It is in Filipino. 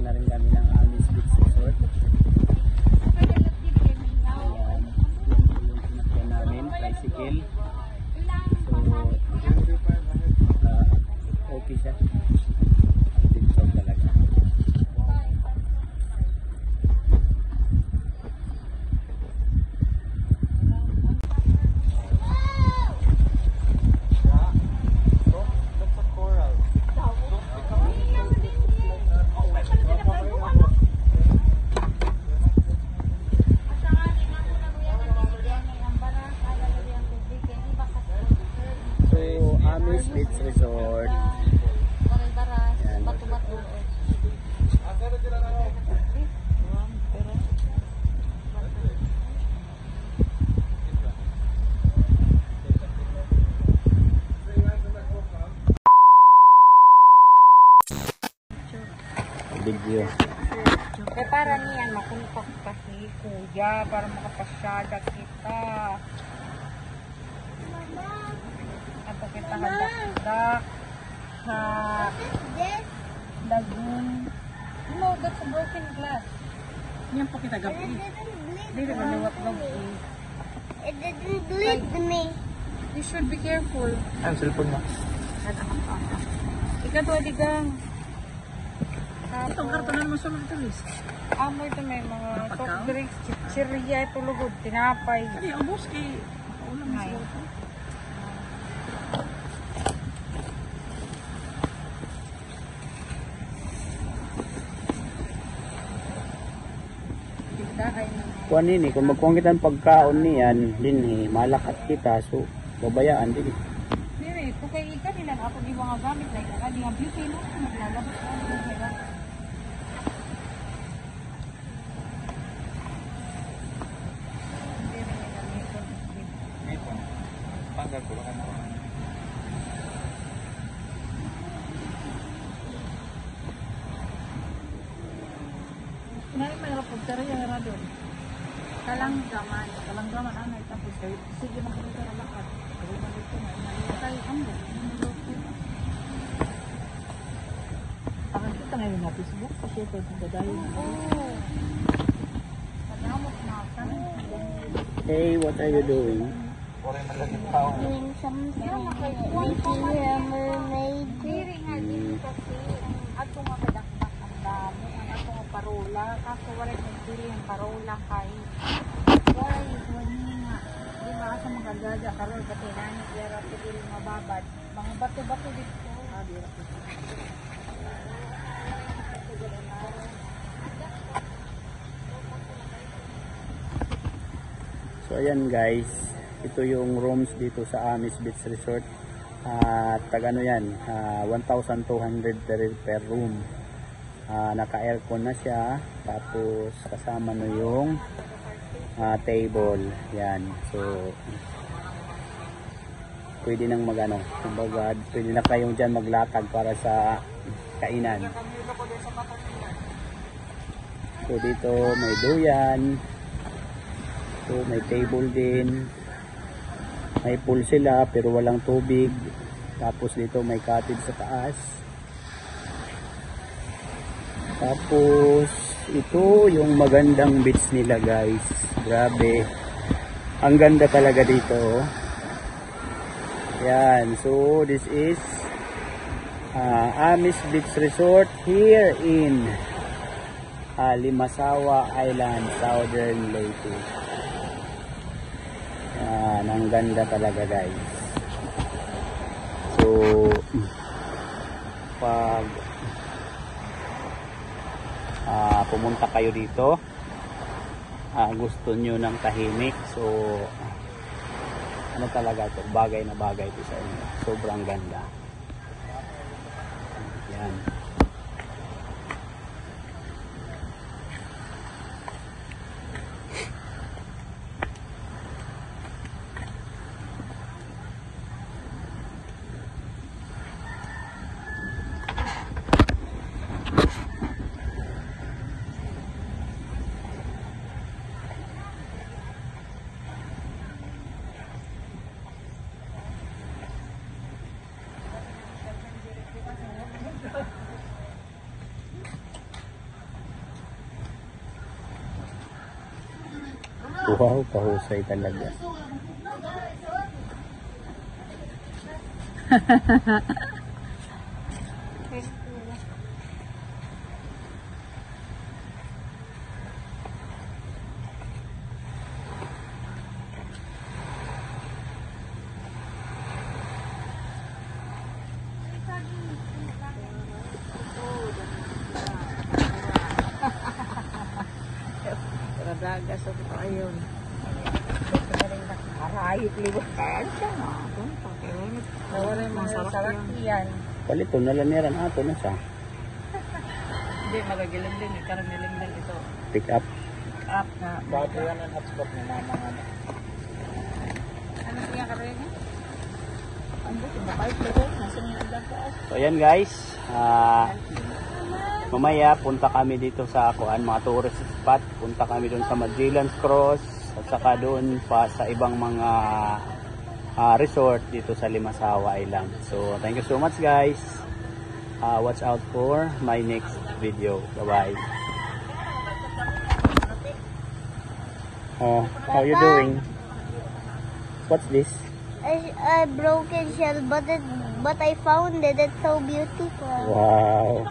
na rin kami ng Amis Beach Resort. Ayan. Yung sinakyan namin, tricycle. So, okay siya. Dito talaga. Amis Beach Resort. Yan. Video. Eh para niyan makuntak kasi kuya para makapasyada kita. Ato kita hadak sa lagoon. No, that's a broken glass. Yan po kita gabi. Hindi na maliwat daw eh. It didn't bleed me. You should be careful. Ang cellphone mo. Ikaw to, adigang. Itong kartonan mo sa mga tulis. Amo ito may mga soft drinks, chichirya, tulugod, tinapay. Ay, ubos kay ulam mo Ay. sa Dahay na. kuan ini kung magkuhan kita ng pagkaon niyan din malakat kita so babayaan din. Mire, kung kay ika nila ako di mga gamit like di ang beauty no, naglalabas na ako diba? Panggal ko lang. Kunay may rapod pero yung radon. Kalanggaman anay tapos kay sige na kami sa lakat. Pero malito na inalutay ambo. Ang kita ngayon na Facebook kasi ito dadayo na. Oh. Salamat na kan. Hey, what are you doing? Doing something. Making a mermaid. Diri nga dito kasi ato nga kadakdak ang damo ang ato nga parola kaso wala nang dili ang parola kay why wani nga di ba sa mga gaga karon pati nani pero sa dili mababad mga bato-bato dito dira ko. So ayan guys, ito yung rooms dito sa Amis Beach Resort. At ano yan, 1,200 per room. Naka-aircon na siya, tapos kasama na yung table. Yan. So pwede nang magano, kumbaga pwede na kayong dyan maglakad para sa kainan. So dito may duyan. So may table din. May pool sila pero walang tubig. Tapos dito may cottage sa taas. Tapos ito yung magandang beach nila guys. Grabe. Ang ganda talaga dito. Yan. So this is Amis Beach Resort here in Limasawa Island, Southern Leyte. Yan, ang ganda talaga guys. So pag pumunta kayo dito, gusto nyo ng tahimik, so ano talaga ito, bagay na bagay ito sa inyo. Sobrang ganda. Yan. Wow, pahusay talaga. Daga sa ito ayun. Ito na rin nakarayot liwatan siya na. Nawala yung mga sarap yan. Palito na laniran ato na siya. Hindi, magagiling din. Karamiling din ito. Pick up. Up na. Bago yan ang hotspot ni mama nga. Ano siya karoon niya? Ano siya? Mabait lito. Nasa niya agad po. So ayan guys. Mamaya punta kami dito sa Kuan, mga tourist spot. Punta kami doon sa Magellan's Cross at saka doon pa sa ibang mga resort dito sa Limasawa Island. So thank you so much guys. Watch out for my next video. Bye bye. Oh, how you doing? What's this? A broken shell, but I found it. It's so beautiful. Wow.